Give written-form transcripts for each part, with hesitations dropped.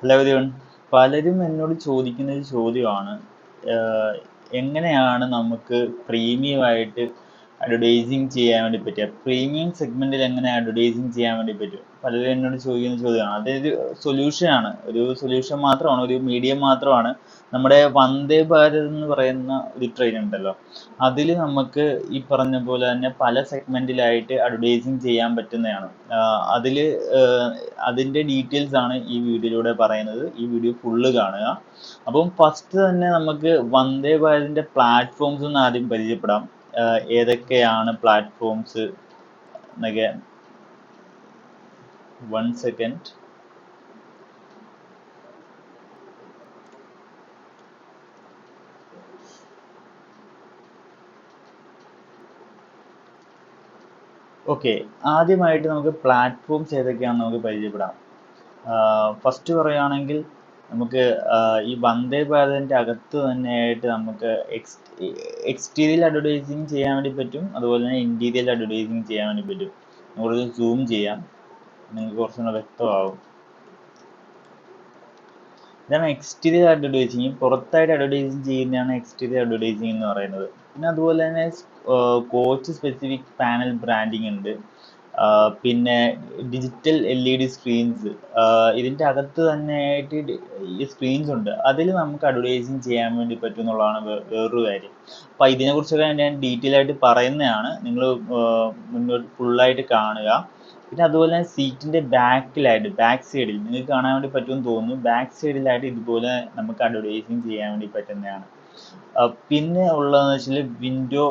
Hello everyone. പലരും എന്നോട് ചോദിക്കുന്ന ഒരു ചോദ്യമാണ്, ആഹ് എങ്ങനെയാണ് നമുക്ക് പ്രീമിയമായിട്ട് അഡ്വർടൈസിങ് ചെയ്യാൻ വേണ്ടി പറ്റുക, പ്രീമിയം സെഗ്മെന്റിൽ എങ്ങനെ അഡ്വർടൈസിങ് ചെയ്യാൻ വേണ്ടി പറ്റും. പലരും എന്നോട് ചോദിക്കുന്ന ചോദ്യമാണ്. അതൊരു സൊല്യൂഷനാണ്, ഒരു സൊല്യൂഷൻ മാത്രമാണ്, ഒരു മീഡിയം മാത്രമാണ്. നമ്മുടെ വന്ദേ ഭാരത് എന്ന് പറയുന്ന ഒരു ട്രെയിൻ ഉണ്ടല്ലോ, അതിൽ നമുക്ക് ഈ പറഞ്ഞ പോലെ തന്നെ പല സെഗ്മെന്റിലായിട്ട് അഡ്വർടൈസിങ് ചെയ്യാൻ പറ്റുന്നതാണ്. അതിൽ അതിൻ്റെ ഡീറ്റെയിൽസ് ആണ് ഈ വീഡിയോയിലൂടെ പറയുന്നത്. ഈ വീഡിയോ ഫുള്ള് കാണുക. അപ്പം ഫസ്റ്റ് തന്നെ നമുക്ക് വന്ദേ ഭാരതിൻ്റെ പ്ലാറ്റ്ഫോംസ് ഒന്ന് ആദ്യം പരിചയപ്പെടാം. ഏതൊക്കെയാണ് പ്ലാറ്റ്ഫോംസ് എന്നൊക്കെ. 1 സെക്കൻഡ്. ഓക്കെ, ആദ്യമായിട്ട് നമുക്ക് പ്ലാറ്റ്ഫോംസ് ഏതൊക്കെയാണെന്ന് നമുക്ക് പരിചയപ്പെടാം. ഫസ്റ്റ് പറയുകയാണെങ്കിൽ നമുക്ക് ഈ വന്ദേ ഭാരതിൻ്റെ അകത്ത് തന്നെയായിട്ട് നമുക്ക് എക്സ്റ്റീരിയൽ അഡ്വർടൈസിങ് ചെയ്യാൻ വേണ്ടി പറ്റും, അതുപോലെ തന്നെ ഇൻറ്റീരിയൽ അഡ്വർടൈസിങ് ചെയ്യാൻ വേണ്ടി പറ്റും. നമുക്കൊരു സൂം ചെയ്യാം, നിങ്ങൾക്ക് കുറച്ചുകൂടെ വ്യക്തമാവും. ഇതാണ് എക്സ്റ്റീരിയർ അഡ്വർടൈസിങ്. പുറത്തായിട്ട് അഡ്വർടൈസിങ് ചെയ്യുന്നതാണ് എക്സ്റ്റീരിയർ അഡ്വർടൈസിങ് എന്ന് പറയുന്നത്. പിന്നെ അതുപോലെ തന്നെ കോച്ച് സ്പെസിഫിക് പാനൽ ബ്രാൻഡിങ് ഉണ്ട്. പിന്നെ ഡിജിറ്റൽ LED സ്ക്രീൻസ്, ഇതിൻ്റെ അകത്ത് തന്നെയായിട്ട് ഈ സ്ക്രീൻസ് ഉണ്ട്. അതിൽ നമുക്ക് അഡ്വർടൈസിങ് ചെയ്യാൻ വേണ്ടി പറ്റും എന്നുള്ളതാണ് വേറൊരു കാര്യം. അപ്പം ഇതിനെക്കുറിച്ചൊക്കെ ഞാൻ ഡീറ്റെയിൽ ആയിട്ട് പറയുന്നതാണ്, നിങ്ങൾ മുന്നോട്ട് ഫുള്ളായിട്ട് കാണുക. പിന്നെ അതുപോലെ തന്നെ സീറ്റിൻ്റെ ബാക്കിലായിട്ട്, ബാക്ക് സൈഡിൽ നിങ്ങൾക്ക് കാണാൻ വേണ്ടി പറ്റുമെന്ന് തോന്നുന്നു, ബാക്ക് സൈഡിലായിട്ട് ഇതുപോലെ നമുക്ക് അഡ്വർടൈസിങ് ചെയ്യാൻ വേണ്ടി പറ്റുന്നതാണ്. പിന്നെ ഉള്ളതെന്ന് വെച്ചാൽ വിൻഡോ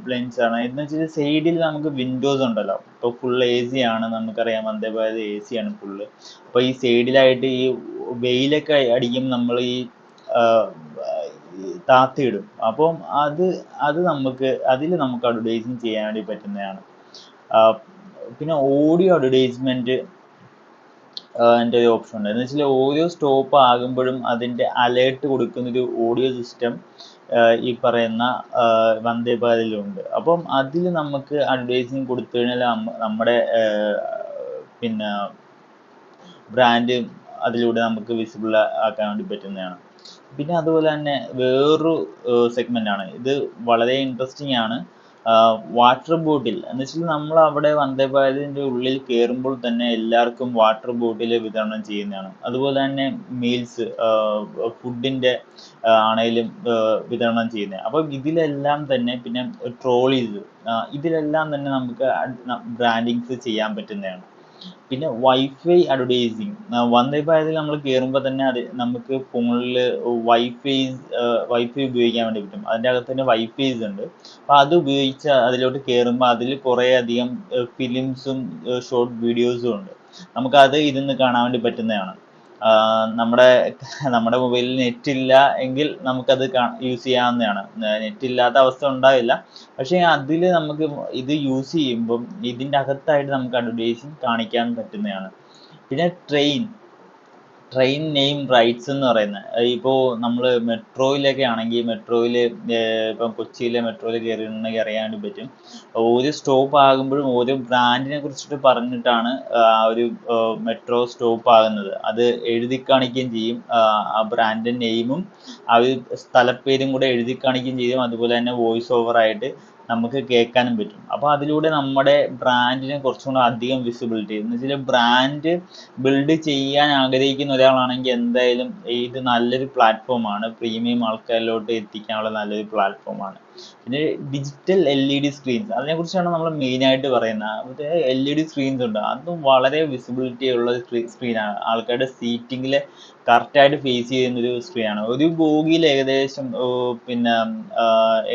ബ്ലെൻഡ്സ് ആണ്. എന്ന് വെച്ചാൽ സൈഡിൽ നമുക്ക് വിൻഡോസ് ഉണ്ടല്ലോ. ഇപ്പോൾ ഫുൾ AC ആണ്, നമുക്കറിയാം വന്ദേ ഭാരത് AC ആണ് ഫുള്ള്. അപ്പോൾ ഈ സൈഡിലായിട്ട് ഈ വെയിലൊക്കെ അടിക്കുമ്പോൾ നമ്മൾ ഈ താത്തിയിടും. അപ്പം അത് അതിൽ നമുക്ക് അഡ്വർടൈസിങ് ചെയ്യാൻ വേണ്ടി പറ്റുന്നതാണ്. പിന്നെ ഓഡിയോ അഡ്വർടൈസ്മെന്റ് എൻ്റെ ഒരു ഓപ്ഷൻ ഉണ്ട്. എന്ന് വെച്ചാൽ ഓരോ സ്റ്റോപ്പ് ആകുമ്പോഴും അതിൻ്റെ അലേർട്ട് കൊടുക്കുന്നൊരു ഓഡിയോ സിസ്റ്റം ഈ പറയുന്ന വന്ദേ ഭാരതിലുണ്ട്. അപ്പം അതിൽ നമുക്ക് അഡ്വർടൈസിങ് കൊടുത്തു കഴിഞ്ഞാൽ നമ്മുടെ പിന്നെ ബ്രാൻഡ് അതിലൂടെ നമുക്ക് വിസിബിൾ ആക്കാൻ വേണ്ടി പറ്റുന്നതാണ്. പിന്നെ അതുപോലെ തന്നെ വേറൊരു സെഗ്മെന്റ് ആണ് ഇത്, വളരെ ഇൻട്രസ്റ്റിംഗ് ആണ്. വാട്ടർ ബോട്ടിൽ എന്ന് വെച്ചാൽ നമ്മൾ അവിടെ വന്ദേ ഭാരതിൻ്റെ ഉള്ളിൽ കയറുമ്പോൾ തന്നെ എല്ലാവർക്കും വാട്ടർ ബോട്ടിൽ വിതരണം ചെയ്യുന്നതാണ്. അതുപോലെ തന്നെ മീൽസ്, ഫുഡിൻ്റെ ആണെങ്കിലും വിതരണം ചെയ്യുന്നത്. അപ്പം ഇതിലെല്ലാം തന്നെ, പിന്നെ ട്രോളീസ്, ഇതിലെല്ലാം തന്നെ നമുക്ക് ബ്രാൻഡിങ്സ് ചെയ്യാൻ പറ്റുന്നതാണ്. പിന്നെ വൈഫൈ അഡ്വർടൈസിങ്, വന്ദേ ഭാരതിൽ നമ്മൾ കയറുമ്പോൾ തന്നെ അത് നമുക്ക് ഫോണിൽ വൈഫൈ ഉപയോഗിക്കാൻ വേണ്ടി പറ്റും. അതിൻ്റെ അകത്ത് തന്നെ വൈഫൈസ് ഉണ്ട്. അപ്പോൾ അത് ഉപയോഗിച്ച് അതിലോട്ട് കയറുമ്പോൾ അതിൽ കുറേ അധികം ഫിലിംസും ഷോർട്ട് വീഡിയോസും ഉണ്ട്. നമുക്കത് ഇരുന്ന് കാണാൻ വേണ്ടി പറ്റുന്നതാണ്. നമ്മുടെ മൊബൈലിൽ നെറ്റ് ഇല്ല എങ്കിൽ നമുക്കത് യൂസ് ചെയ്യാവുന്നതാണ്. നെറ്റ് ഇല്ലാത്ത അവസ്ഥ ഉണ്ടാവില്ല, പക്ഷേ അതിൽ നമുക്ക് ഇത് യൂസ് ചെയ്യുമ്പം ഇതിൻ്റെ അകത്തായിട്ട് നമുക്ക് അഡ്വർടൈസിങ് കാണിക്കാൻ പറ്റുന്നതാണ്. പിന്നെ ട്രെയിൻ നെയിം റൈറ്റ്സ് എന്ന് പറയുന്നത്, ഇപ്പോൾ നമ്മൾ മെട്രോയിലൊക്കെ ആണെങ്കിൽ മെട്രോയിൽ ഇപ്പം കൊച്ചിയിലെ മെട്രോയിൽ കയറിയിട്ടുണ്ടെങ്കിൽ അറിയാൻ വേണ്ടി പറ്റും. ഓരോ സ്റ്റോപ്പ് ആകുമ്പോഴും ഓരോ ബ്രാൻഡിനെ കുറിച്ചിട്ട് പറഞ്ഞിട്ടാണ് ആ ഒരു മെട്രോ സ്റ്റോപ്പ് ആകുന്നത്. അത് എഴുതി കാണിക്കുകയും ചെയ്യും, ആ ബ്രാൻഡിൻ്റെ നെയിമും ആ ഒരു സ്ഥലപ്പേരും കൂടെ എഴുതി കാണിക്കുകയും ചെയ്യും. അതുപോലെ തന്നെ വോയിസ് ഓവറായിട്ട് നമുക്ക് കേൾക്കാനും പറ്റും. അപ്പോൾ അതിലൂടെ നമ്മുടെ ബ്രാൻഡിനെ കുറച്ചും കൂടെ അധികം വിസിബിലിറ്റി, എന്ന് വെച്ചാൽ ബ്രാൻഡ് ബിൽഡ് ചെയ്യാൻ ആഗ്രഹിക്കുന്ന ഒരാളാണെങ്കിൽ എന്തായാലും ഇത് നല്ലൊരു പ്ലാറ്റ്ഫോമാണ്, പ്രീമിയം ആൾക്കാരിലോട്ട് എത്തിക്കാനുള്ള നല്ലൊരു പ്ലാറ്റ്ഫോമാണ്. പിന്നെ ഡിജിറ്റൽ LED സ്ക്രീൻസ്, അതിനെക്കുറിച്ചാണ് നമ്മൾ മെയിനായിട്ട് പറയുന്നത്. മറ്റേ LED സ്ക്രീൻസ് ഉണ്ട്, അതും വളരെ വിസിബിലിറ്റി ഉള്ള സ്ക്രീനാണ്. ആൾക്കാരുടെ സീറ്റിങ്ങിൽ കറക്റ്റായിട്ട് ഫേസ് ചെയ്യുന്നൊരു സ്ക്രീനാണ്. ഒരു ബോഗിയിൽ ഏകദേശം പിന്നെ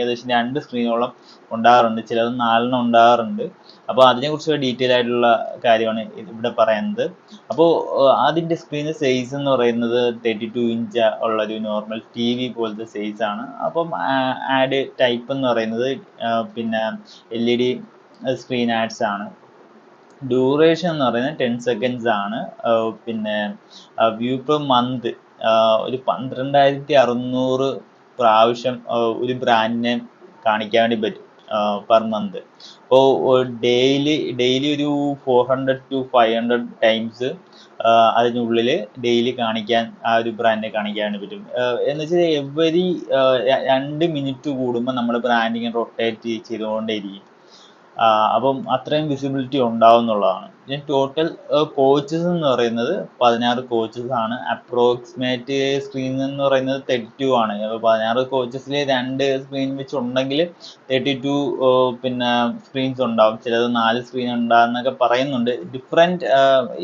ഏകദേശം 2 സ്ക്രീനോളം ഉണ്ടാകാറുണ്ട്, ചിലത് 4 ഉണ്ടാകാറുണ്ട്. അപ്പോൾ അതിനെക്കുറിച്ച് ഡീറ്റെയിൽ ആയിട്ടുള്ള കാര്യമാണ് ഇവിടെ പറയുന്നത്. അപ്പോൾ അതിൻ്റെ സ്ക്രീൻ സൈസ് എന്ന് പറയുന്നത് 32 ഇഞ്ച് ഉള്ളൊരു നോർമൽ TV പോലത്തെ സൈസ് ആണ്. അപ്പം ആഡ് ടൈപ്പ് എന്ന് പറയുന്നത് പിന്നെ LED സ്ക്രീൻ ആഡ്സ് ആണ്. ഡ്യൂറേഷൻ എന്ന് പറയുന്നത് 10 seconds ആണ്. പിന്നെ വ്യൂ പെർ മന്ത് ഒരു 12,600 പ്രാവശ്യം ഒരു ബ്രാൻഡിനെ കാണിക്കാൻ വേണ്ടി പറ്റും. Per month. അപ്പോൾ ഡെയിലി ഒരു 400 to 500 ടൈംസ് അതിനുള്ളിൽ ഡെയിലി കാണിക്കാൻ ആ ഒരു ബ്രാൻഡിനെ കാണിക്കാൻ പറ്റും. എന്ന് വെച്ചാൽ എവരി 2 മിനിറ്റ് കൂടുമ്പോൾ നമ്മൾ ബ്രാൻഡിങ് റൊട്ടേറ്റ് ചെയ്തുകൊണ്ടേയിരിക്കും. അപ്പം അത്രയും വിസിബിലിറ്റി ഉണ്ടാവും എന്നുള്ളതാണ്. ഇനി ടോട്ടൽ കോച്ചസ് എന്ന് പറയുന്നത് 16 കോച്ചസ് ആണ്. അപ്രോക്സിമേറ്റ് സ്ക്രീൻ എന്ന് പറയുന്നത് 32 ആണ്. അപ്പോൾ 16 കോച്ചസിൽ 2 സ്ക്രീൻ വെച്ച് ഉണ്ടെങ്കിൽ 32 പിന്നെ സ്ക്രീൻസ് ഉണ്ടാവും. ചിലത് 4 സ്ക്രീൻ ഉണ്ടാകുന്നൊക്കെ പറയുന്നുണ്ട്. ഡിഫറെൻറ്റ്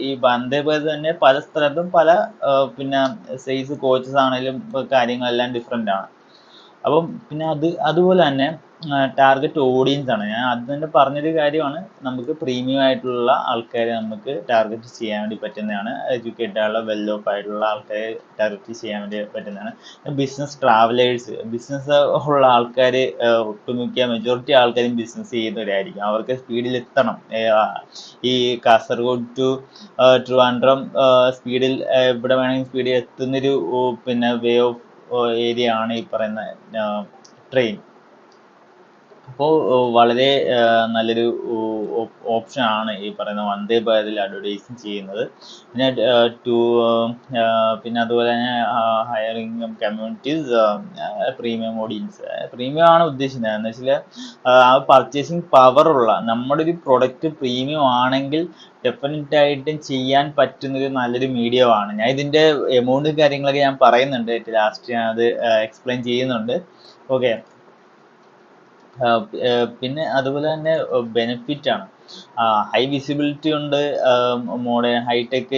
ഈ വന്ദേ ഭാരത് തന്നെ പല സ്ഥലത്തും പല പിന്നെ സൈസ് കോച്ചസ് ആണെങ്കിലും കാര്യങ്ങളെല്ലാം ഡിഫറെൻ്റ് ആണ്. അപ്പം പിന്നെ അതുപോലെ തന്നെ ടാർഗറ്റ് ഓഡിയൻസ് ആണ്. ഞാൻ അത് തന്നെ പറഞ്ഞൊരു കാര്യമാണ്. നമുക്ക് പ്രീമിയം ആയിട്ടുള്ള ആൾക്കാരെ നമുക്ക് ടാർഗറ്റ് ചെയ്യാൻ വേണ്ടി പറ്റുന്നതാണ്. എഡ്യൂക്കേറ്റഡ് ആയിട്ടുള്ള വെൽ ഓഫ് ആയിട്ടുള്ള ആൾക്കാരെ ടാർഗറ്റ് ചെയ്യാൻ വേണ്ടി പറ്റുന്നതാണ്. ബിസിനസ് ട്രാവലേഴ്സ്, ബിസിനസ് ഉള്ള ആൾക്കാർ ഒട്ടുമിക്ക മെജോറിറ്റി ആൾക്കാരും ബിസിനസ് ചെയ്യുന്നവരായിരിക്കും. അവർക്ക് സ്പീഡിൽ എത്തണം. ഈ കാസർഗോഡ് ടു ട്രിവാൻഡ്രം സ്പീഡിൽ എവിടെ വേണമെങ്കിൽ സ്പീഡിൽ എത്തുന്നൊരു പിന്നെ വേ ഓഫ് ഏരിയ ആണ് ഈ പറയുന്ന ട്രെയിൻ. അപ്പോൾ വളരെ നല്ലൊരു ഓപ്ഷൻ ആണ് ഈ പറയുന്ന വന്ദേ ഭാരതിൽ അഡ്വർടൈസിങ് ചെയ്യുന്നത്. പിന്നെ അതുപോലെ തന്നെ higher income communities, premium audience. Premium ആണ് ഉദ്ദേശിക്കുന്നത്. എന്ന് വെച്ചാൽ ആ പർച്ചേസിങ് പവറുള്ള നമ്മുടെ ഒരു പ്രൊഡക്റ്റ് പ്രീമിയം ആണെങ്കിൽ ഡെഫിനറ്റ് ആയിട്ടും ചെയ്യാൻ പറ്റുന്നൊരു നല്ലൊരു മീഡിയം ആണ്. ഞാൻ ഇതിൻ്റെ എമൗണ്ട് കാര്യങ്ങളൊക്കെ ഞാൻ പറയുന്നുണ്ട്, ലാസ്റ്റ് ഞാൻ അത് എക്സ്പ്ലെയിൻ ചെയ്യുന്നുണ്ട്. ഓക്കെ. പിന്നെ അതുപോലെ തന്നെ ബെനിഫിറ്റ് ആണ്. ഹൈ വിസിബിലിറ്റി ഉണ്ട്, modern hi tech,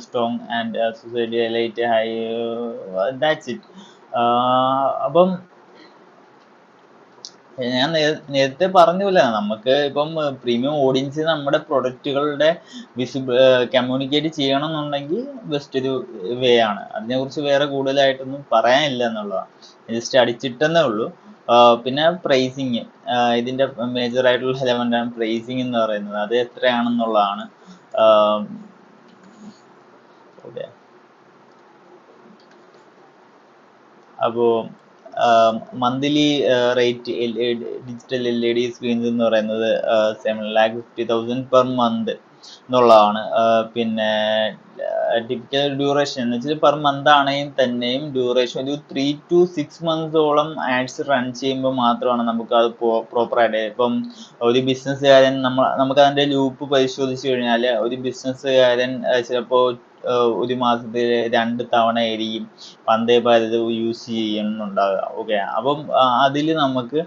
strong and society light high, that's it. അപ്പം ഞാൻ നേരത്തെ പറഞ്ഞ പോലെ നമുക്ക് ഇപ്പം പ്രീമിയം ഓഡിയൻസ് നമ്മുടെ പ്രൊഡക്റ്റുകളുടെ കമ്മ്യൂണിക്കേറ്റ് ചെയ്യണം എന്നുണ്ടെങ്കിൽ ബെസ്റ്റ് ഒരു വേ ആണ്. അതിനെക്കുറിച്ച് വേറെ കൂടുതലായിട്ടൊന്നും പറയാനില്ല എന്നുള്ളതാണ്. ജസ്റ്റ് അടിച്ചിട്ടെന്നേ ഉള്ളൂ. പിന്നെ പ്രൈസിങ്, ഇതിൻ്റെ മേജർ ആയിട്ടുള്ള എലമെന്റ് ആണ് പ്രൈസിങ് എന്ന് പറയുന്നത്. അത് എത്രയാണെന്നുള്ളതാണ്. ഓക്കെ. അപ്പോൾ monthly rate digital LED screens എന്ന് പറയുന്നത് 7,50,000 പെർ മന്ത് എന്നുള്ളതാണ്. പിന്നെ ടിപ്പിക്കൽ ഡ്യൂറേഷൻ എന്ന് വെച്ചാൽ പെർ മന്ത് ആണെങ്കിൽ തന്നെയും ഡ്യൂറേഷൻ ഒരു 3 to 6 months ആഡ്സ് റൺ ചെയ്യുമ്പോൾ മാത്രമാണ് നമുക്ക് അത് പ്രോപ്പറായിട്ട്. ഇപ്പം ഒരു ബിസിനസ്സുകാരൻ നമുക്ക് അതിൻ്റെ ലൂപ്പ് പരിശോധിച്ച് കഴിഞ്ഞാൽ ഒരു ബിസിനസ്സുകാരൻ ചിലപ്പോൾ ഒരു മാസത്തിൽ 2 തവണ ആയിരിക്കും വന്ദേ ഭാരത് യൂസ് ചെയ്യുന്നുണ്ടാവുക. ഓക്കെ. അപ്പം അതിൽ നമുക്ക്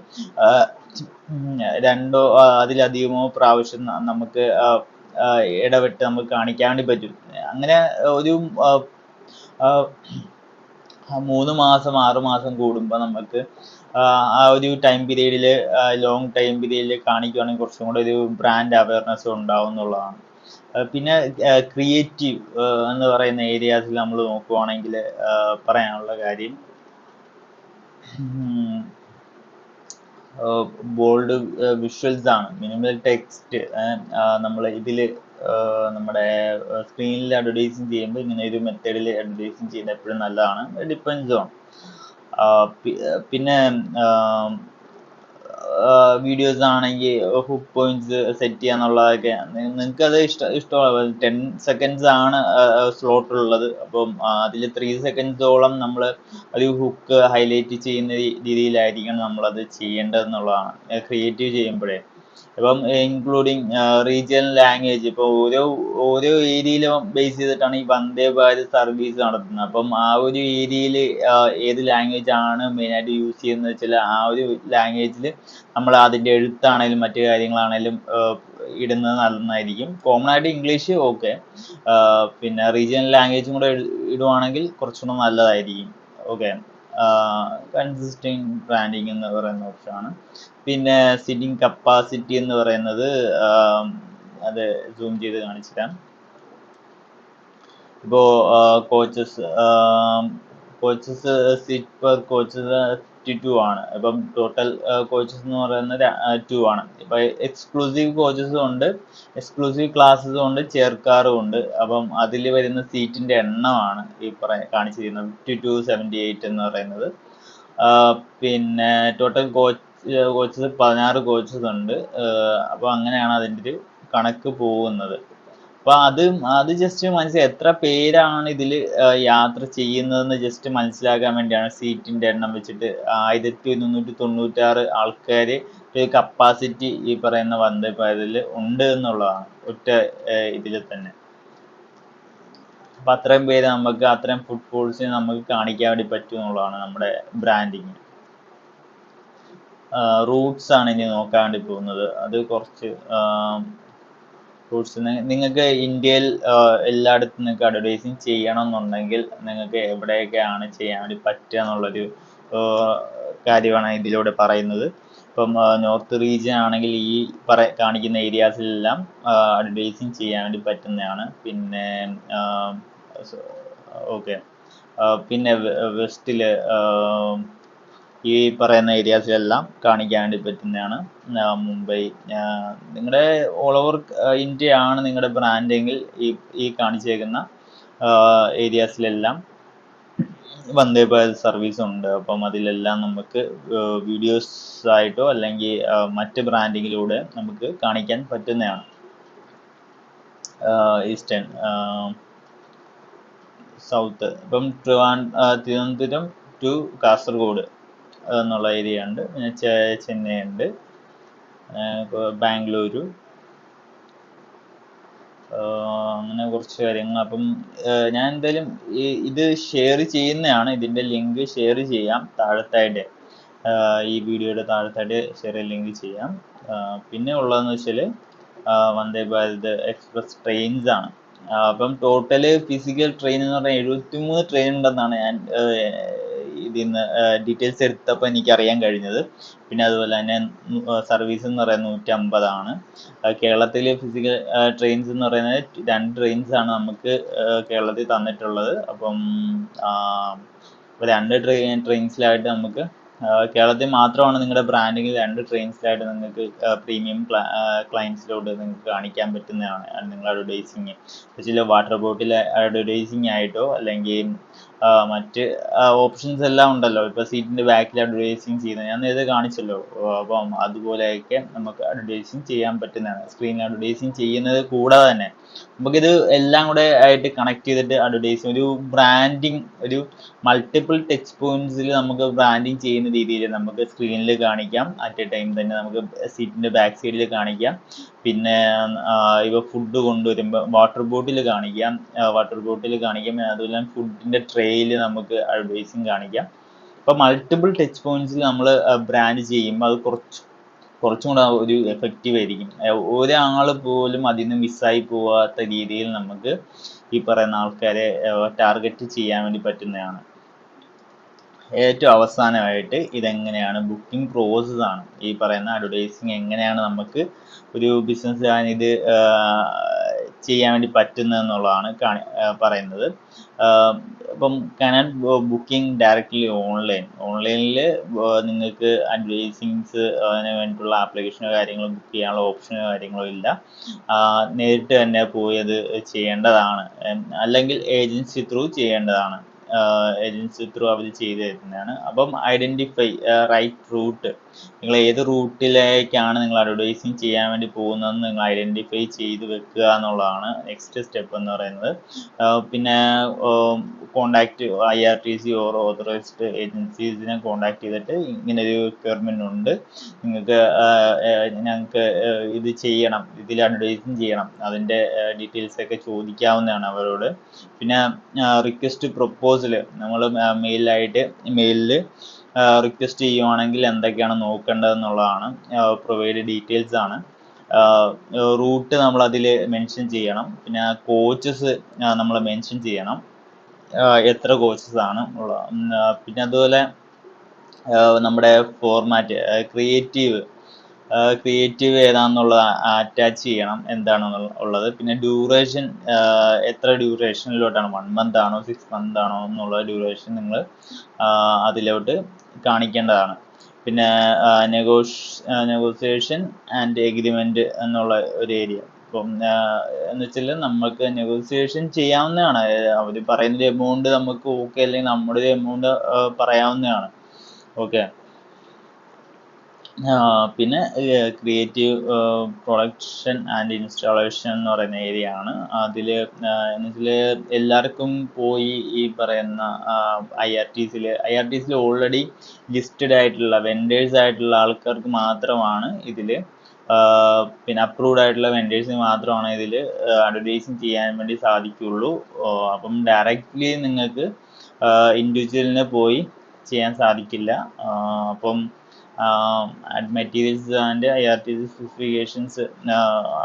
2 അതിലധികമോ പ്രാവശ്യം നമുക്ക് ഇടവിട്ട് നമുക്ക് കാണിക്കാൻ വേണ്ടി പറ്റും. അങ്ങനെ ഒരു 3 മാസം 6 മാസം കൂടുമ്പോൾ നമുക്ക് ആ ഒരു ടൈം പീരീഡിൽ, ലോങ് ടൈം പീരീഡിൽ കാണിക്കുകയാണെങ്കിൽ കുറച്ചും കൂടെ ഒരു ബ്രാൻഡ് അവയർനെസ് ഉണ്ടാവും എന്നുള്ളതാണ്. പിന്നെ ക്രിയേറ്റീവ് എന്ന് പറയുന്ന ഏരിയാസിൽ നമ്മൾ നോക്കുവാണെങ്കിൽ പറയാനുള്ള കാര്യം, ബോൾഡ് വിഷ്വൽസ് ആണ്, മിനിമൽ ടെക്സ്റ്റ്. നമ്മൾ ഇതിൽ നമ്മുടെ സ്ക്രീനിൽ അഡ്വർടൈസിങ് ചെയ്യുമ്പോൾ ഇങ്ങനെ ഒരു മെത്തേഡിൽ അഡ്വർടൈസിങ് ചെയ്യുന്നത് എപ്പോഴും നല്ലതാണ്. Depends on. പിന്നെ വീഡിയോസ് ആണെങ്കിൽ ഹുക്ക് പോയിന്റ്സ് സെറ്റ് ചെയ്യാന്നുള്ളതൊക്കെ നിങ്ങൾക്ക് അത് ഇഷ്ടമുള്ള 10 seconds ആണ് സ്ലോട്ട് ഉള്ളത്. അപ്പം അതിൽ 3 seconds നമ്മൾ ഒരു ഹുക്ക് ഹൈലൈറ്റ് ചെയ്യുന്ന രീതിയിലായിരിക്കണം നമ്മളത് ചെയ്യേണ്ടതെന്നുള്ളതാണ് ക്രിയേറ്റീവ് ചെയ്യുമ്പോഴേ. ഇപ്പം ഇൻക്ലൂഡിങ് റീജിയണൽ ലാംഗ്വേജ്, ഇപ്പോൾ ഓരോ ഏരിയയിലും ബേസ് ചെയ്തിട്ടാണ് ഈ വന്ദേ ഭാരത് സർവീസ് നടത്തുന്നത്. അപ്പം ആ ഒരു ഏരിയയിൽ ഏത് ലാംഗ്വേജ് ആണ് മെയിനായിട്ട് യൂസ് ചെയ്യുന്നത് വെച്ചാൽ ആ ഒരു ലാംഗ്വേജിൽ നമ്മൾ അതിൻ്റെ എഴുത്താണേലും മറ്റു കാര്യങ്ങളാണേലും ഇടുന്നത് നന്നായിരിക്കും. കോമൺ ആയിട്ട് ഇംഗ്ലീഷ് ഓക്കെ, പിന്നെ റീജിയണൽ ലാംഗ്വേജും കൂടെ ഇടുവാണെങ്കിൽ കുറച്ചുകൂടെ നല്ലതായിരിക്കും. ഓക്കെ. കൺസിസ്റ്റിംഗ് ബ്രാൻഡിങ് എന്ന് പറയുന്ന ഓപ്ഷനാണ്. പിന്നെ സിറ്റിംഗ് കപ്പാസിറ്റി എന്ന് പറയുന്നത് അത് സൂം ചെയ്ത് കാണിച്ചു തരാം. ഇപ്പോൾ കോച്ചസ് സീറ്റ് പെർ കോച്ചസ് 52 ആണ്. ഇപ്പം ടോട്ടൽ കോച്ചസ് എന്ന് പറയുന്നത് 2 ആണ്. ഇപ്പം എക്സ്ക്ലൂസീവ് കോച്ചസും ഉണ്ട്, എക്സ്ക്ലൂസീവ് ക്ലാസ്സസും ഉണ്ട്, ചെയർ കാറും ഉണ്ട്. അപ്പം അതിൽ വരുന്ന സീറ്റിൻ്റെ എണ്ണമാണ് ഈ കാണിച്ചിരിക്കുന്നത് 52, 78 എന്ന് പറയുന്നത്. പിന്നെ ടോട്ടൽ കോച്ചസ് 16 കോച്ചസ് ഉണ്ട്. അപ്പോൾ അങ്ങനെയാണ് അതിൻ്റെ ഒരു കണക്ക് പോകുന്നത്. അപ്പൊ അത് ജസ്റ്റ് എത്ര പേരാണ് ഇതിൽ യാത്ര ചെയ്യുന്നതെന്ന് ജസ്റ്റ് മനസ്സിലാക്കാൻ വേണ്ടിയാണ് സീറ്റിന്റെ എണ്ണം വെച്ചിട്ട് 1396 ആൾക്കാര് കപ്പാസിറ്റി ഈ പറയുന്ന വന്ദേ ഭാരതിൽ ഉണ്ട് എന്നുള്ളതാണ് ഒറ്റ ഇതിൽ തന്നെ. അപ്പൊ അത്രയും പേര് നമുക്ക് അത്രയും ഫുട്ഫോൾസിനെ നമുക്ക് കാണിക്കാൻ വേണ്ടി പറ്റും എന്നുള്ളതാണ് നമ്മുടെ ബ്രാൻഡിങ്. റൂട്ട്സ് ആണ് ഇനി നോക്കാൻ വേണ്ടി പോകുന്നത്. അത് കുറച്ച് റൂട്ട്സ് നിങ്ങൾക്ക് ഇന്ത്യയിൽ എല്ലായിടത്തും നിങ്ങൾക്ക് അഡ്വർടൈസിങ് ചെയ്യണം എന്നുണ്ടെങ്കിൽ നിങ്ങൾക്ക് എവിടെയൊക്കെയാണ് ചെയ്യാൻ വേണ്ടി പറ്റുക എന്നുള്ളൊരു കാര്യമാണ് ഇതിലൂടെ പറയുന്നത്. ഇപ്പം നോർത്ത് റീജിയൻ ആണെങ്കിൽ ഈ കാണിക്കുന്ന ഏരിയാസിലെല്ലാം അഡ്വർടൈസിങ് ചെയ്യാൻ വേണ്ടി പറ്റുന്നതാണ്. പിന്നെ ഓക്കെ, പിന്നെ വെസ്റ്റില് ഈ പറയുന്ന ഏരിയാസിലെല്ലാം കാണിക്കാൻ വേണ്ടി പറ്റുന്നതാണ്. മുംബൈ, നിങ്ങളുടെ ഓൾ ഓവർ ഇന്ത്യ ആണ് നിങ്ങളുടെ ബ്രാൻഡെങ്കിൽ ഈ കാണിച്ചേക്കുന്ന ഏരിയാസിലെല്ലാം വന്ദേ ഭാരത് സർവീസ് ഉണ്ട്. അപ്പം അതിലെല്ലാം നമുക്ക് വീഡിയോസ് ആയിട്ടോ അല്ലെങ്കിൽ മറ്റ് ബ്രാൻഡിങ്ങിലൂടെ നമുക്ക് കാണിക്കാൻ പറ്റുന്നതാണ്. ഈസ്റ്റേൺ, സൗത്ത്, ഇപ്പം തിരുവനന്തപുരം ടു കാസർഗോഡ് എന്നുള്ള ഏരിയ ഉണ്ട്. പിന്നെ ചെന്നൈ ഉണ്ട്, ബാംഗ്ലൂരു, അങ്ങനെ കുറച്ച് കാര്യങ്ങൾ. അപ്പം ഞാൻ എന്തായാലും ഇത് ഷെയർ ചെയ്യുന്നതാണ്. ഇതിൻ്റെ ലിങ്ക് ഷെയർ ചെയ്യാം താഴത്തായിട്ട്, ഈ വീഡിയോയുടെ താഴത്തായിട്ട് ലിങ്ക് ചെയ്യാം. പിന്നെ ഉള്ളതെന്ന് വെച്ചാൽ വന്ദേ ഭാരത് എക്സ്പ്രസ് ട്രെയിൻസ് ആണ്. അപ്പം ടോട്ടല് ഫിസിക്കൽ ട്രെയിൻ എന്ന് പറഞ്ഞാൽ 73 ട്രെയിൻ ഉണ്ടെന്നാണ് ഞാൻ ഇതിൽ നിന്ന് ഡീറ്റെയിൽസ് എടുത്തപ്പോൾ എനിക്ക് അറിയാൻ കഴിഞ്ഞത്. പിന്നെ അതുപോലെ തന്നെ സർവീസ് എന്ന് പറയുന്നത് 150 കേരളത്തിൽ ഫിസിക്കൽ ട്രെയിൻസ് എന്ന് പറയുന്നത് 2 ട്രെയിൻസ് ആണ് നമുക്ക് കേരളത്തിൽ തന്നിട്ടുള്ളത്. അപ്പം 2 ട്രെയിൻസിലായിട്ട് നമുക്ക് കേരളത്തിൽ മാത്രമാണ് നിങ്ങളുടെ ബ്രാൻഡിങ്ങിൽ 2 ട്രെയിൻസിലായിട്ട് നിങ്ങൾക്ക് പ്രീമിയം ക്ലയൻസിലോട്ട് നിങ്ങൾക്ക് കാണിക്കാൻ പറ്റുന്നതാണ് നിങ്ങളുടെ അഡ്വർടൈസിങ്. ചില വാട്ടർ ബോട്ടിൽ അഡ്വർടൈസിങ് ആയിട്ടോ അല്ലെങ്കിൽ മറ്റ് ഓപ്ഷൻസ് എല്ലാം ഉണ്ടല്ലോ. ഇപ്പോൾ സീറ്റിൻ്റെ ബാക്കിൽ അഡ്വർടൈസിങ് ചെയ്യുന്നത് ഞാൻ നേരത്തെ കാണിച്ചല്ലോ. അപ്പം അതുപോലെയൊക്കെ നമുക്ക് അഡ്വർടൈസിങ് ചെയ്യാൻ പറ്റുന്നതാണ്. സ്ക്രീനിൽ അഡ്വർടൈസിങ് ചെയ്യുന്നത് കൂടാതെ തന്നെ നമുക്കിത് എല്ലാം കൂടെ ആയിട്ട് കണക്ട് ചെയ്തിട്ട് അഡ്വർടൈസിങ്, ഒരു ബ്രാൻഡിങ്, ഒരു മൾട്ടിപ്പിൾ ടച്ച് പോയിന്റ്സിൽ നമുക്ക് ബ്രാൻഡിങ് ചെയ്യുന്ന രീതിയിൽ നമുക്ക് സ്ക്രീനിൽ കാണിക്കാം. അറ്റ് എ ടൈം തന്നെ നമുക്ക് സീറ്റിൻ്റെ ബാക്ക് സൈഡിൽ കാണിക്കാം. പിന്നെ ഇവ ഫുഡ് കൊണ്ടുവരുമ്പോൾ വാട്ടർ ബോട്ടിൽ കാണിക്കാം. അതുപോലെ ഫുഡിൻ്റെ ട്രേയിൽ നമുക്ക് അഡ്വർടൈസിങ് കാണിക്കാം. അപ്പോൾ മൾട്ടിപ്പിൾ ടച്ച് പോയിന്റ്സിൽ നമ്മൾ ബ്രാൻഡ് ചെയ്യുമ്പോൾ അത് കുറച്ചും കൂടെ ഒരു എഫക്റ്റീവ് ആയിരിക്കും. ഒരാൾ പോലും അതിൽ നിന്ന് മിസ്സായി പോവാത്ത രീതിയിൽ നമുക്ക് ഈ പറയുന്ന ആൾക്കാരെ ടാർഗറ്റ് ചെയ്യാൻ വേണ്ടി പറ്റുന്നതാണ്. ഏറ്റവും അവസാനമായിട്ട് ഇതെങ്ങനെയാണ് ബുക്കിംഗ് പ്രോസസ് ആണ്. ഈ പറയുന്ന അഡ്വർടൈസിങ് എങ്ങനെയാണ് നമുക്ക് ഒരു ബിസിനസ് ഇത് ചെയ്യാൻ വേണ്ടി പറ്റുന്നതെന്നുള്ളതാണ് പറയുന്നത്. ഇപ്പം കനാറ്റ് ബുക്കിംഗ് ഡയറക്റ്റ്ലി ഓൺലൈനിൽ നിങ്ങൾക്ക് അഡ്വർടൈസിങ്സ് അതിന് വേണ്ടിയിട്ടുള്ള ആപ്ലിക്കേഷനോ കാര്യങ്ങളോ ബുക്ക് ചെയ്യാനുള്ള ഓപ്ഷനോ കാര്യങ്ങളോ ഇല്ല. നേരിട്ട് തന്നെ പോയി അത് ചെയ്യേണ്ടതാണ്, അല്ലെങ്കിൽ ഏജൻസി ത്രൂ ചെയ്യേണ്ടതാണ്. ഏജൻസി ത്രൂ അവർ ചെയ്തു തരുന്നതാണ്. അപ്പം ഐഡൻറ്റിഫൈ റൈറ്റ് റൂട്ട്, നിങ്ങൾ ഏത് റൂട്ടിലേക്കാണ് നിങ്ങൾ അഡ്വർടൈസിങ് ചെയ്യാൻ വേണ്ടി പോകുന്നതെന്ന് നിങ്ങൾ ഐഡൻറ്റിഫൈ ചെയ്ത് വെക്കുക എന്നുള്ളതാണ് നെക്സ്റ്റ് സ്റ്റെപ്പ് എന്ന് പറയുന്നത്. പിന്നെ കോണ്ടാക്ട് IRTC ഓർ ഓതറൈസ്ഡ് ഏജൻസീസിനെ കോണ്ടാക്ട് ചെയ്തിട്ട് ഇങ്ങനൊരു റിക്വയർമെൻ്റ് ഉണ്ട്, ഞങ്ങൾക്ക് ഇത് ചെയ്യണം, ഇതിൽ അഡ്വർടൈസിങ് ചെയ്യണം, അതിൻ്റെ ഡീറ്റെയിൽസ് ഒക്കെ ചോദിക്കാവുന്നതാണ് അവരോട്. പിന്നെ റിക്വസ്റ്റ് പ്രൊപ്പോസൽ നമ്മൾ മെയിലിൽ റിക്വസ്റ്റ് ചെയ്യുവാണെങ്കിൽ എന്തൊക്കെയാണ് നോക്കേണ്ടതെന്നുള്ളതാണ്. പ്രൊവൈഡ് ഡീറ്റെയിൽസ് ആണ്. റൂട്ട് നമ്മൾ അതിൽ മെൻഷൻ ചെയ്യണം. പിന്നെ കോച്ചസ് നമ്മൾ മെൻഷൻ ചെയ്യണം, എത്ര കോച്ചസ് ആണ് ഉള്ളത്. പിന്നെ അതുപോലെ നമ്മുടെ ഫോർമാറ്റ് ക്രിയേറ്റീവ് ഏതാണെന്നുള്ളത് അറ്റാച്ച് ചെയ്യണം, എന്താണ് ഉള്ളത്. പിന്നെ ഡ്യൂറേഷൻ, എത്ര ഡ്യൂറേഷനിലോട്ടാണ്, 1 month ആണോ 6 month ആണോ എന്നുള്ള ഡ്യൂറേഷൻ നിങ്ങൾ അതിലോട്ട് കാണിക്കേണ്ടതാണ്. പിന്നെ നെഗോസിയേഷൻ ആൻഡ് എഗ്രിമെന്റ് എന്നുള്ള ഒരു ഏരിയ. ഇപ്പം എന്ന് വെച്ചാൽ നമുക്ക് നെഗോസിയേഷൻ ചെയ്യാവുന്നതാണ്. അവർ പറയുന്ന എമൗണ്ട് നമുക്ക് ഓക്കെ അല്ലെങ്കിൽ നമ്മുടെ എമൗണ്ട് പറയാവുന്നതാണ്. ഓക്കെ, പിന്നെ ക്രിയേറ്റീവ് പ്രൊഡക്ഷൻ ആൻഡ് ഇൻസ്റ്റാളേഷൻ എന്ന് പറയുന്ന ഏരിയ ആണ്. അതിൽ എന്നുവെച്ചാൽ എല്ലാവർക്കും പോയി ഈ പറയുന്ന IRTCയിൽ ഓൾറെഡി ലിസ്റ്റഡ് ആയിട്ടുള്ള വെൻഡേഴ്സ് ആയിട്ടുള്ള ആൾക്കാർക്ക് മാത്രമാണ് ഇതിൽ, പിന്നെ അപ്രൂവ്ഡ് ആയിട്ടുള്ള വെൻഡേഴ്സിന് മാത്രമാണ് ഇതിൽ അഡ്വർടൈസിങ് ചെയ്യാൻ വേണ്ടി സാധിക്കുള്ളൂ. അപ്പം ഡയറക്റ്റ്ലി നിങ്ങൾക്ക് ഇൻഡിവിജ്വലിന് പോയി ചെയ്യാൻ സാധിക്കില്ല. അപ്പം മെറ്റീരിയൽസ് ആൻഡ് IRTC സ്പെസിഫിക്കേഷൻസ്,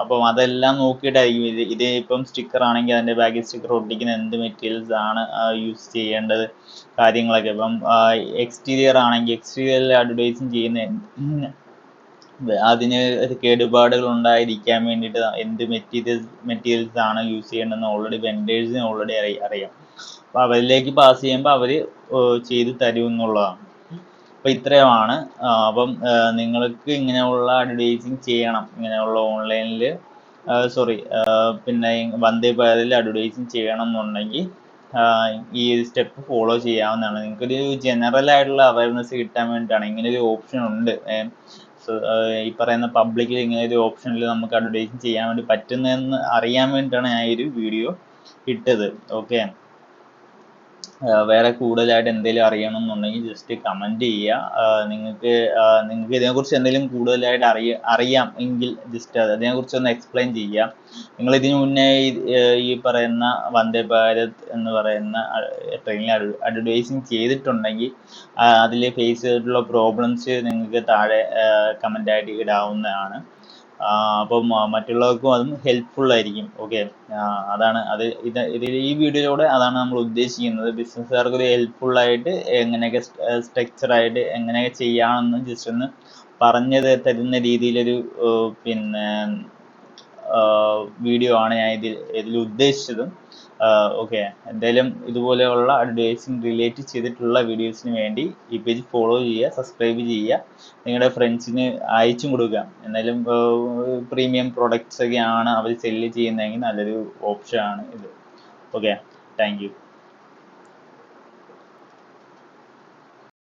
അപ്പം അതെല്ലാം നോക്കിയിട്ടായിരിക്കും ഇത് ഇപ്പം സ്റ്റിക്കർ ആണെങ്കിൽ അതിൻ്റെ ബാക്കിൽ സ്റ്റിക്കർ ഒട്ടിക്കുന്ന എന്ത് മെറ്റീരിയൽസ് ആണ് യൂസ് ചെയ്യേണ്ടത്, കാര്യങ്ങളൊക്കെ. ഇപ്പം എക്സ്റ്റീരിയർ ആണെങ്കിൽ എക്സ്റ്റീരിയറിൽ അഡ്വർടൈസിങ് ചെയ്യുന്ന അതിന് കേടുപാടുകൾ ഉണ്ടായിരിക്കാൻ വേണ്ടിയിട്ട് എന്ത് മെറ്റീരിയൽസ് ആണ് യൂസ് ചെയ്യേണ്ടതെന്ന് ഓൾറെഡി വെൻഡേഴ്സിന് ഓൾറെഡി അറിയാം. അപ്പോൾ അവരിലേക്ക് പാസ് ചെയ്യുമ്പോൾ അവർ ചെയ്ത് തരും എന്നുള്ളതാണ്. അപ്പോൾ ഇത്രയുമാണ്. അപ്പം നിങ്ങൾക്ക് ഇങ്ങനെയുള്ള അഡ്വർടൈസിങ് ചെയ്യണം, ഇങ്ങനെയുള്ള ഓൺലൈനിൽ പിന്നെ വന്ദേ ഭാരതിൽ അഡ്വർടൈസിങ് ചെയ്യണം എന്നുണ്ടെങ്കിൽ ഈ സ്റ്റെപ്പ് ഫോളോ ചെയ്യാവുന്നതാണ്. നിങ്ങൾക്കൊരു ജനറൽ ആയിട്ടുള്ള അവയർനെസ് കിട്ടാൻ വേണ്ടിയിട്ടാണ് ഇങ്ങനെ ഒരു ഓപ്ഷൻ ഉണ്ട്. ഈ പറയുന്ന പബ്ലിക്കിൽ ഇങ്ങനെ ഒരു ഓപ്ഷനിൽ നമുക്ക് അഡ്വർടൈസിങ് ചെയ്യാൻ വേണ്ടി പറ്റുന്നതെന്ന് അറിയാൻ വേണ്ടിയിട്ടാണ് ഞാൻ ഈ ഒരു വീഡിയോ ഇട്ടത്. ഓക്കെ, വേറെ കൂടുതലായിട്ട് എന്തെങ്കിലും അറിയണമെന്നുണ്ടെങ്കിൽ ജസ്റ്റ് കമൻറ്റ് ചെയ്യുക. നിങ്ങൾക്ക് ഇതിനെക്കുറിച്ച് എന്തെങ്കിലും കൂടുതലായിട്ട് അറിയാം എങ്കിൽ ജസ്റ്റ് അതിനെക്കുറിച്ച് ഒന്ന് എക്സ്പ്ലെയിൻ ചെയ്യുക. നിങ്ങൾ ഇതിനു മുന്നേ ഈ പറയുന്ന വന്ദേ ഭാരത് എന്ന് പറയുന്ന ട്രെയിനിൽ അഡ്വർടൈസിങ് ചെയ്തിട്ടുണ്ടെങ്കിൽ അതിൽ ഫേസ് ചെയ്തിട്ടുള്ള പ്രോബ്ലംസ് നിങ്ങൾക്ക് താഴെ കമൻ്റായിട്ട് ഇടാവുന്നതാണ്. അപ്പം മറ്റുള്ളവർക്കും അതും ഹെൽപ്ഫുൾ ആയിരിക്കും. ഓക്കെ, അതാണ് ഈ വീഡിയോയിലൂടെ അതാണ് നമ്മൾ ഉദ്ദേശിക്കുന്നത്. ബിസിനസ്സുകാർക്ക് ഒരു ഹെൽപ്ഫുൾ ആയിട്ട് എങ്ങനെയൊക്കെ സ്ട്രക്ചറായിട്ട് എങ്ങനെയൊക്കെ ചെയ്യാമെന്ന് ജസ്റ്റ് ഒന്ന് പറഞ്ഞു തരുന്ന രീതിയിലൊരു പിന്നെ വീഡിയോ ആണ് ഞാൻ ഇതിൽ ഉദ്ദേശിച്ചത്. ഓക്കെ, എന്തായാലും ഇതുപോലെയുള്ള അഡ്വർടൈസിങ് റിലേറ്റ് ചെയ്തിട്ടുള്ള വീഡിയോസിന് വേണ്ടി ഈ പേജ് ഫോളോ ചെയ്യുക, സബ്സ്ക്രൈബ് ചെയ്യുക, നിങ്ങളുടെ ഫ്രണ്ട്സിന് അയച്ചും കൊടുക്കുക. എന്തായാലും പ്രീമിയം പ്രൊഡക്ട്സ് ഒക്കെയാണ് അവർ സെല്ല് ചെയ്യുന്നതെങ്കിൽ നല്ലൊരു ഓപ്ഷൻ ആണ് ഇത്. Okay, thank you.